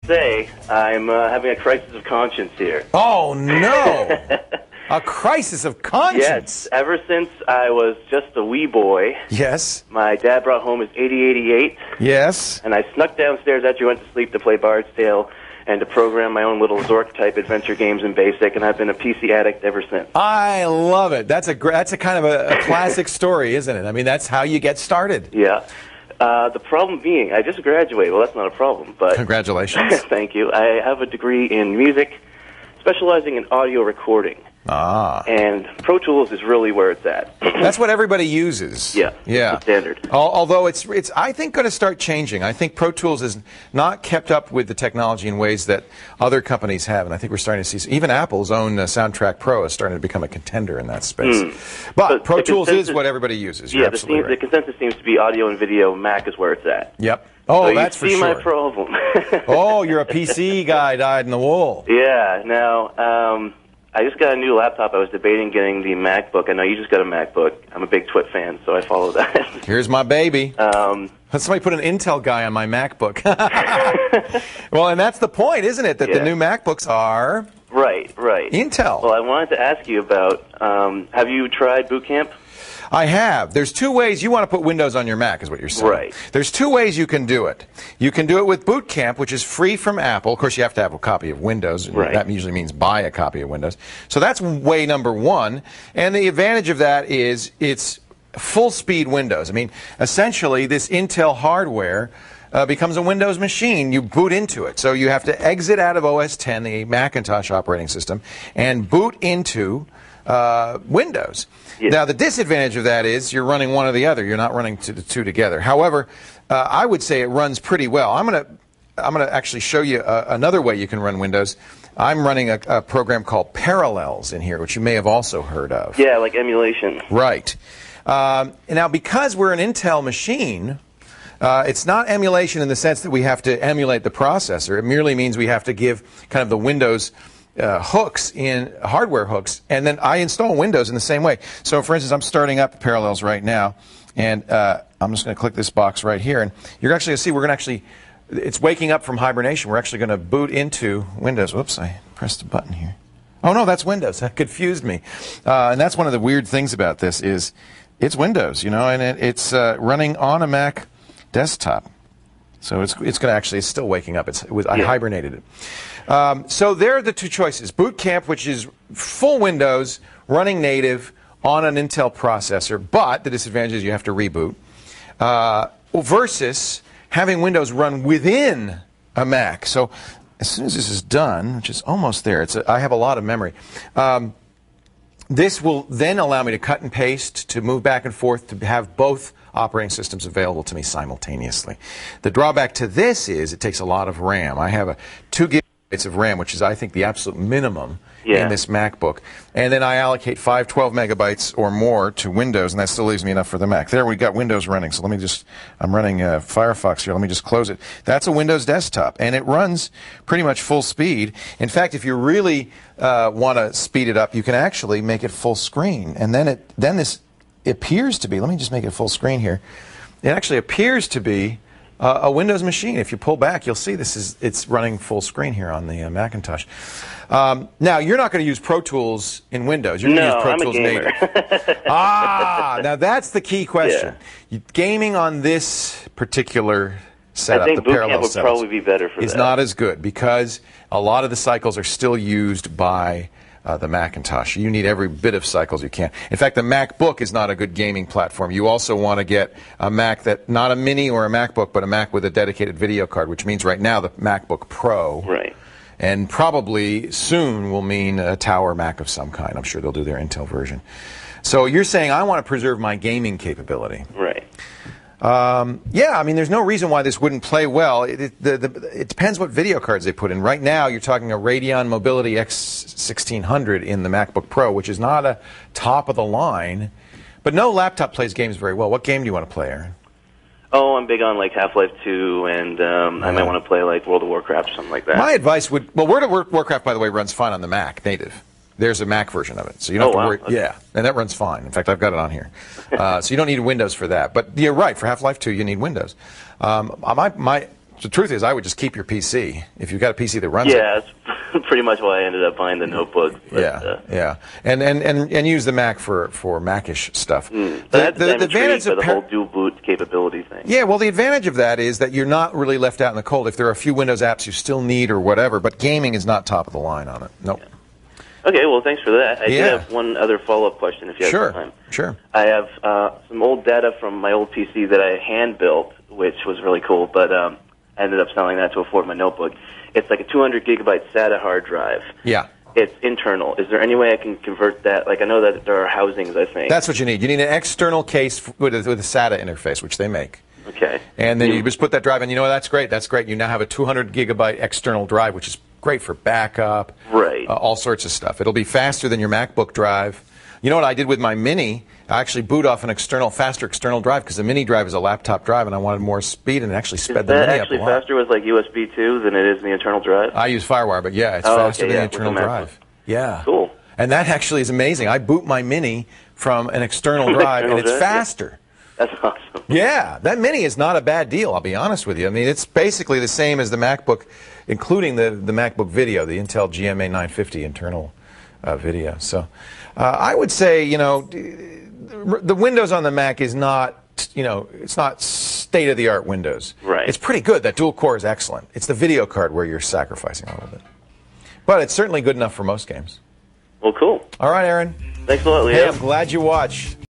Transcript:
Say, I'm having a crisis of conscience here. Oh, no. A crisis of conscience? Yes. Ever since I was just a wee boy, yes, my dad brought home his 8088. Yes. And I snuck downstairs after he went to sleep to play Bard's Tale and to program my own little Zork-type adventure games in BASIC, and I've been a PC addict ever since. I love it. That's a kind of a classic story, isn't it? I mean, that's how you get started. Yeah. The problem being, I just graduated. Well, that's not a problem, but... Congratulations. Thank you. I have a degree in music, specializing in audio recording. Ah. And Pro Tools is really where it's at. That's what everybody uses. Yeah. Yeah. It's the standard. Although it's I think going to start changing. I think Pro Tools is not kept up with the technology in ways that other companies have, and I think we're starting to see even Apple's own Soundtrack Pro is starting to become a contender in that space. But Pro Tools is what everybody uses. You're absolutely right. The consensus seems to be audio and video. Mac is where it's at. Yep. Oh, so that's for sure. You see my problem. Oh, you're a PC guy dyed in the wool. Yeah. Now, I just got a new laptop. I was debating getting the MacBook. I know you just got a MacBook. I'm a big Twit fan, so I follow that. Here's my baby. Somebody put an Intel guy on my MacBook. Well, and that's the point, isn't it? That the new MacBooks are... Right. Intel. Well, I wanted to ask you about, have you tried Boot Camp? I have. There's two ways. You want to put Windows on your Mac, is what you're saying. Right. There's two ways you can do it. You can do it with Boot Camp, which is free from Apple. Of course, you have to have a copy of Windows. Right. That usually means buy a copy of Windows. So that's way number one. And the advantage of that is it's full-speed Windows. I mean, essentially, this Intel hardware becomes a Windows machine. You boot into it. So you have to exit out of OS X, the Macintosh operating system, and boot into Windows. Yes. Now, the disadvantage of that is you're running one or the other. You're not running the two together. However, I would say it runs pretty well. I'm gonna actually show you another way you can run Windows. I'm running a program called Parallels in here, which you may have also heard of. Yeah, like emulation. Right. Now, because we're an Intel machine, it's not emulation in the sense that we have to emulate the processor. It merely means we have to give kind of the Windows hooks in hardware hooks, and then I install Windows in the same way. So, for instance, I'm starting up Parallels right now, and I'm just going to click this box right here, and you're actually going to see we're going to actually, it's waking up from hibernation. We're actually going to boot into Windows. Whoops, I pressed a button here. Oh no, that's Windows. That confused me, and that's one of the weird things about this is it's Windows, you know, and it's running on a Mac desktop. So it's going to actually, it's still waking up. I hibernated it. So there are the two choices. Boot Camp, which is full Windows, running native on an Intel processor, but the disadvantage is you have to reboot, versus having Windows run within a Mac. So as soon as this is done, which is almost there, I have a lot of memory. This will then allow me to cut and paste, to move back and forth, to have both operating systems available to me simultaneously. The drawback to this is it takes a lot of RAM. I have 2 gigabytes of RAM, which is, I think, the absolute minimum in this MacBook. And then I allocate 12 megabytes or more to Windows, and that still leaves me enough for the Mac. There, we got Windows running. So let me just, I'm running Firefox here. Let me just close it. That's a Windows desktop, and it runs pretty much full speed. In fact, if you really want to speed it up, you can actually make it full screen. And then this appears to be, let me just make it full screen here. It actually appears to be a Windows machine. If you pull back, you'll see it's running full screen here on the Macintosh. Now, you're not going to use Pro Tools in Windows. You're going to use Pro Tools native. Now that's the key question. Gaming on this particular setup, I think the parallel Boot Camp would probably be better for that. Is not as good because a lot of the cycles are still used by the Macintosh. You need every bit of cycles you can. In fact, the MacBook is not a good gaming platform. You also want to get a Mac that, not a Mini or a MacBook, but a Mac with a dedicated video card, which means right now the MacBook Pro. Right. And probably soon will mean a Tower Mac of some kind. I'm sure they'll do their Intel version. So you're saying I want to preserve my gaming capability. Right. Yeah, I mean, there's no reason why this wouldn't play well. It depends what video cards they put in. Right now, you're talking a Radeon Mobility X1600 in the MacBook Pro, which is not a top of the line. But no laptop plays games very well. What game do you want to play, Aaron? Oh, I'm big on like Half-Life 2, and I might want to play like World of Warcraft or something like that. My advice would, well, World of Warcraft, by the way, runs fine on the Mac native. There's a Mac version of it, so you don't have to worry. Okay. Yeah, and that runs fine. In fact, I've got it on here. So you don't need Windows for that. But you're right. For Half-Life 2, you need Windows. My the truth is, I would just keep your PC if you've got a PC that runs it. Yeah, that's pretty much why I ended up buying the notebook. But, yeah, and use the Mac for Mac-ish stuff. But the advantage of the whole dual boot capability thing. Yeah, well, the advantage of that is that you're not really left out in the cold. If there are a few Windows apps you still need or whatever, but gaming is not top of the line on it. Nope. Yeah. Okay, well, thanks for that. I do have one other follow-up question, if you have time. Sure. I have some old data from my old PC that I hand-built, which was really cool, but I ended up selling that to afford my notebook. It's like a 200-gigabyte SATA hard drive. Yeah. It's internal. Is there any way I can convert that? Like, I know that there are housings, I think. That's what you need. You need an external case with a SATA interface, which they make. Okay. And then you just put that drive in. You know what? That's great. That's great. You now have a 200-gigabyte external drive, which is great for backup. Right. All sorts of stuff. It'll be faster than your MacBook drive. You know what I did with my Mini? I actually boot off an faster external drive because the Mini drive is a laptop drive, and I wanted more speed, and it actually sped the Mini up a lot. Is that actually faster with like USB 2 than it is in the internal drive? I use FireWire, but yeah, it's faster than the internal drive. Yeah. Cool. And that actually is amazing. I boot my Mini from an external drive, and it's faster. That's awesome. Yeah, that Mini is not a bad deal, I'll be honest with you. I mean, it's basically the same as the MacBook, including the MacBook Video, the Intel GMA 950 internal video. So I would say, you know, the Windows on the Mac is not, you know, it's not state-of-the-art Windows. Right. It's pretty good. That dual core is excellent. It's the video card where you're sacrificing a little bit. But it's certainly good enough for most games. Well, cool. All right, Aaron. Thanks a lot, Leo. Hey, I'm glad you watched.